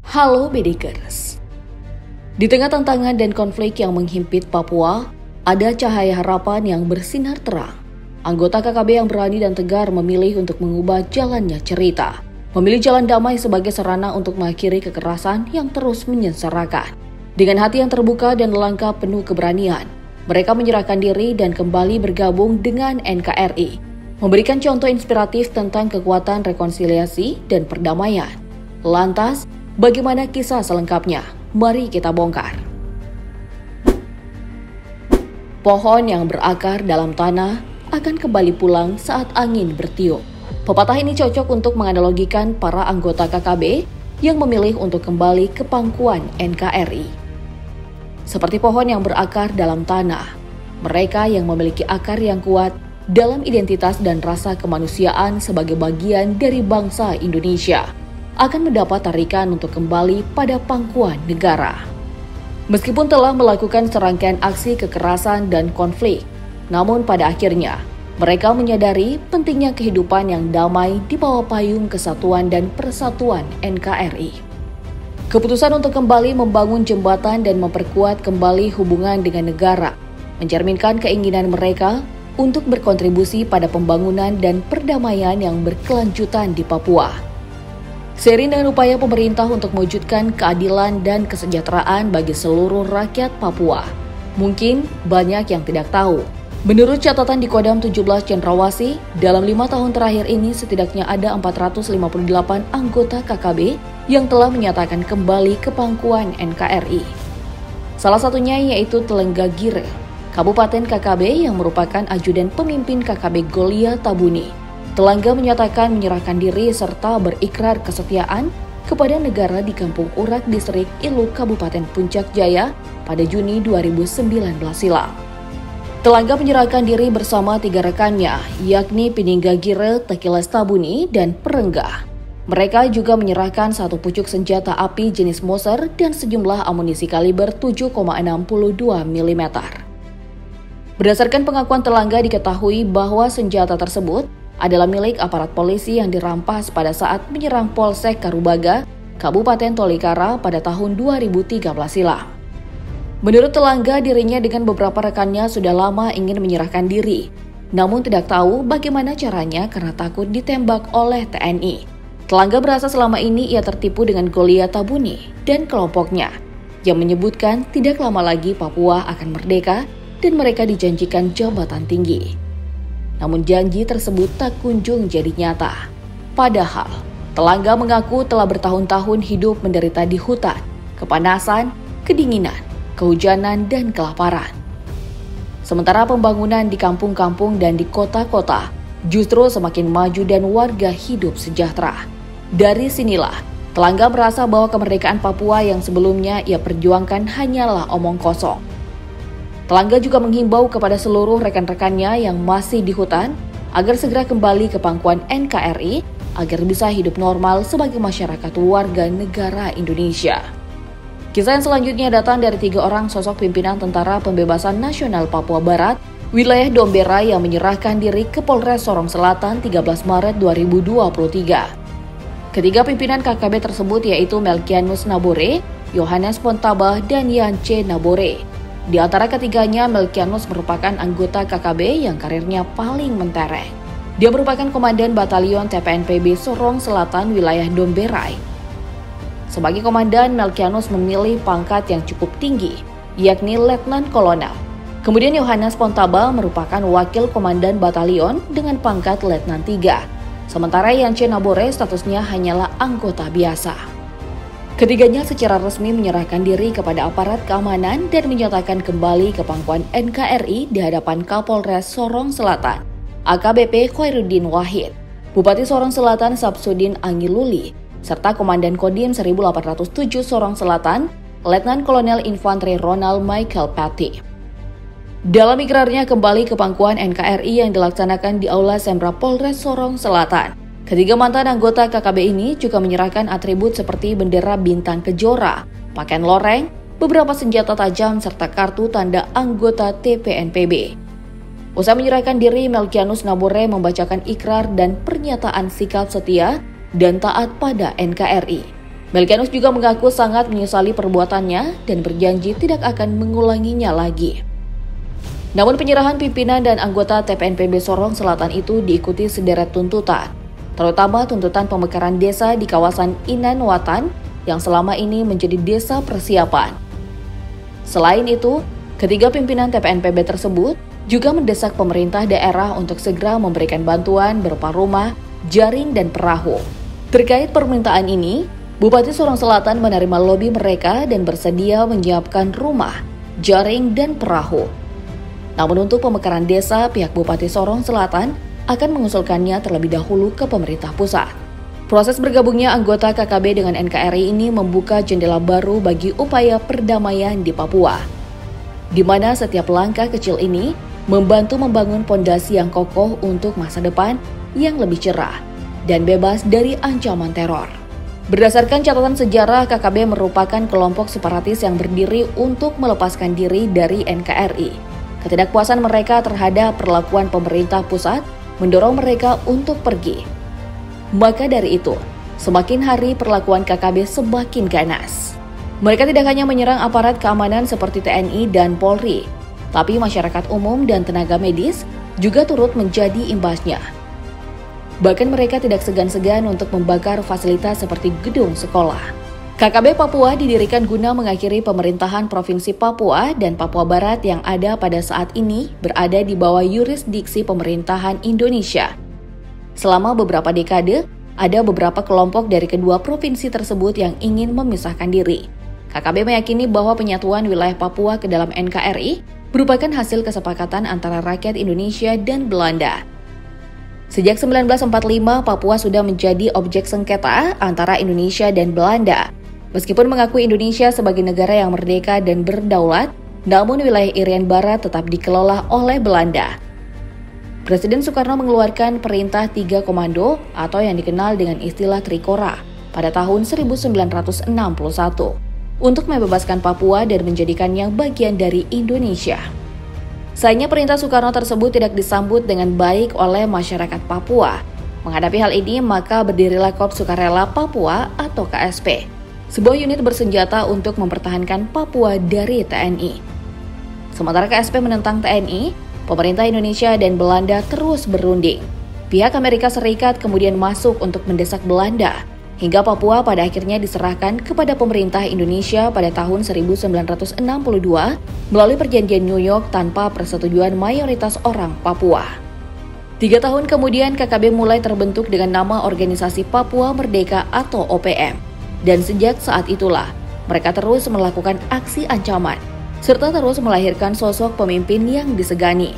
Halo Bedikers. Di tengah tantangan dan konflik yang menghimpit Papua, ada cahaya harapan yang bersinar terang. Anggota KKB yang berani dan tegar memilih untuk mengubah jalannya cerita. Memilih jalan damai sebagai sarana untuk mengakhiri kekerasan yang terus menyengsarakan. Dengan hati yang terbuka dan langkah penuh keberanian, mereka menyerahkan diri dan kembali bergabung dengan NKRI. Memberikan contoh inspiratif tentang kekuatan rekonsiliasi dan perdamaian. Lantas, bagaimana kisah selengkapnya? Mari kita bongkar. Pohon yang berakar dalam tanah akan kembali pulang saat angin bertiup. Pepatah ini cocok untuk menganalogikan para anggota KKB yang memilih untuk kembali ke pangkuan NKRI. Seperti pohon yang berakar dalam tanah, mereka yang memiliki akar yang kuat dalam identitas dan rasa kemanusiaan sebagai bagian dari bangsa Indonesia akan mendapat tarikan untuk kembali pada pangkuan negara. Meskipun telah melakukan serangkaian aksi kekerasan dan konflik, namun pada akhirnya mereka menyadari pentingnya kehidupan yang damai di bawah payung kesatuan dan persatuan NKRI. Keputusan untuk kembali membangun jembatan dan memperkuat kembali hubungan dengan negara mencerminkan keinginan mereka untuk berkontribusi pada pembangunan dan perdamaian yang berkelanjutan di Papua. Seiring dengan upaya pemerintah untuk mewujudkan keadilan dan kesejahteraan bagi seluruh rakyat Papua, mungkin banyak yang tidak tahu. Menurut catatan di Kodam 17 Cendrawasih, dalam 5 tahun terakhir ini setidaknya ada 458 anggota KKB yang telah menyatakan kembali ke pangkuan NKRI. Salah satunya yaitu Telenggagire, Kabupaten KKB yang merupakan ajudan pemimpin KKB Golia Tabuni. Telangga menyatakan menyerahkan diri serta berikrar kesetiaan kepada negara di Kampung Urak Distrik Ilu Kabupaten Puncak Jaya pada Juni 2019 silam. Telangga menyerahkan diri bersama 3 rekannya, yakni Pininggagire, Tekiles Tabuni, dan Perenggah. Mereka juga menyerahkan 1 pucuk senjata api jenis Moser dan sejumlah amunisi kaliber 7,62 mm. Berdasarkan pengakuan Telangga diketahui bahwa senjata tersebut adalah milik aparat polisi yang dirampas pada saat menyerang Polsek Karubaga, Kabupaten Tolikara pada tahun 2013 silam. Menurut Telangga, dirinya dengan beberapa rekannya sudah lama ingin menyerahkan diri, namun tidak tahu bagaimana caranya karena takut ditembak oleh TNI. Telangga berasa selama ini ia tertipu dengan Golia Tabuni dan kelompoknya, yang menyebutkan tidak lama lagi Papua akan merdeka dan mereka dijanjikan jabatan tinggi. Namun janji tersebut tak kunjung jadi nyata. Padahal, Telangga mengaku telah bertahun-tahun hidup menderita di hutan, kepanasan, kedinginan, kehujanan, dan kelaparan. Sementara pembangunan di kampung-kampung dan di kota-kota justru semakin maju dan warga hidup sejahtera. Dari sinilah, Telangga merasa bahwa kemerdekaan Papua yang sebelumnya ia perjuangkan hanyalah omong kosong. Telangga juga menghimbau kepada seluruh rekan-rekannya yang masih di hutan agar segera kembali ke pangkuan NKRI agar bisa hidup normal sebagai masyarakat warga negara Indonesia. Kisah yang selanjutnya datang dari 3 orang sosok pimpinan Tentara Pembebasan Nasional Papua Barat, wilayah Dombera yang menyerahkan diri ke Polres Sorong Selatan 13 Maret 2023. Ketiga pimpinan KKB tersebut yaitu Melkianus Nabore, Yohanes Pontabah, dan Yance Nabore. Di antara ketiganya, Melkianus merupakan anggota KKB yang karirnya paling mentereng. Dia merupakan komandan batalion TPNPB Sorong Selatan wilayah Domberai. Sebagai komandan, Melkianus memilih pangkat yang cukup tinggi, yakni Letnan Kolonel. Kemudian Yohanes Pontaba merupakan wakil komandan batalion dengan pangkat Letnan 3. Sementara Yance Nabore statusnya hanyalah anggota biasa. Ketiganya secara resmi menyerahkan diri kepada aparat keamanan dan menyatakan kembali ke pangkuan NKRI di hadapan Kapolres Sorong Selatan, AKBP Khairuddin Wahid, Bupati Sorong Selatan Samsudin Angiluli, serta Komandan Kodim 1807 Sorong Selatan, Letnan Kolonel Infanteri Ronald Michael Patty. Dalam ikrarnya kembali ke pangkuan NKRI yang dilaksanakan di Aula Sembra Polres Sorong Selatan, ketiga mantan anggota KKB ini juga menyerahkan atribut seperti bendera bintang kejora, pakaian loreng, beberapa senjata tajam, serta kartu tanda anggota TPNPB. Usai menyerahkan diri, Melkianus Nabore membacakan ikrar dan pernyataan sikap setia dan taat pada NKRI. Melkianus juga mengaku sangat menyesali perbuatannya dan berjanji tidak akan mengulanginya lagi. Namun penyerahan pimpinan dan anggota TPNPB Sorong Selatan itu diikuti sederet tuntutan, terutama tuntutan pemekaran desa di kawasan Inan Watan yang selama ini menjadi desa persiapan. Selain itu, ketiga pimpinan TPNPB tersebut juga mendesak pemerintah daerah untuk segera memberikan bantuan berupa rumah, jaring, dan perahu. Terkait permintaan ini, Bupati Sorong Selatan menerima lobi mereka dan bersedia menyiapkan rumah, jaring, dan perahu. Namun untuk pemekaran desa, pihak Bupati Sorong Selatan akan mengusulkannya terlebih dahulu ke pemerintah pusat. Proses bergabungnya anggota KKB dengan NKRI ini membuka jendela baru bagi upaya perdamaian di Papua, di mana setiap langkah kecil ini membantu membangun pondasi yang kokoh untuk masa depan yang lebih cerah dan bebas dari ancaman teror. Berdasarkan catatan sejarah, KKB merupakan kelompok separatis yang berdiri untuk melepaskan diri dari NKRI. Ketidakpuasan mereka terhadap perlakuan pemerintah pusat mendorong mereka untuk pergi. Maka dari itu, semakin hari perlakuan KKB semakin ganas. Mereka tidak hanya menyerang aparat keamanan seperti TNI dan Polri, tapi masyarakat umum dan tenaga medis juga turut menjadi imbasnya. Bahkan mereka tidak segan-segan untuk membakar fasilitas seperti gedung sekolah. KKB Papua didirikan guna mengakhiri pemerintahan Provinsi Papua dan Papua Barat yang ada pada saat ini berada di bawah yurisdiksi pemerintahan Indonesia. Selama beberapa dekade, ada beberapa kelompok dari kedua provinsi tersebut yang ingin memisahkan diri. KKB meyakini bahwa penyatuan wilayah Papua ke dalam NKRI merupakan hasil kesepakatan antara rakyat Indonesia dan Belanda. Sejak 1945, Papua sudah menjadi objek sengketa antara Indonesia dan Belanda. Meskipun mengakui Indonesia sebagai negara yang merdeka dan berdaulat, namun wilayah Irian Barat tetap dikelola oleh Belanda. Presiden Soekarno mengeluarkan Perintah 3 Komando atau yang dikenal dengan istilah Trikora pada tahun 1961 untuk membebaskan Papua dan menjadikannya bagian dari Indonesia. Sayangnya perintah Soekarno tersebut tidak disambut dengan baik oleh masyarakat Papua. Menghadapi hal ini, maka berdirilah Korps Sukarela Papua atau KSP. Sebuah unit bersenjata untuk mempertahankan Papua dari TNI. Sementara KSP menentang TNI, pemerintah Indonesia dan Belanda terus berunding. Pihak Amerika Serikat kemudian masuk untuk mendesak Belanda, hingga Papua pada akhirnya diserahkan kepada pemerintah Indonesia pada tahun 1962 melalui perjanjian New York tanpa persetujuan mayoritas orang Papua. 3 tahun kemudian KKB mulai terbentuk dengan nama Organisasi Papua Merdeka atau OPM. Dan sejak saat itulah, mereka terus melakukan aksi ancaman, serta terus melahirkan sosok pemimpin yang disegani.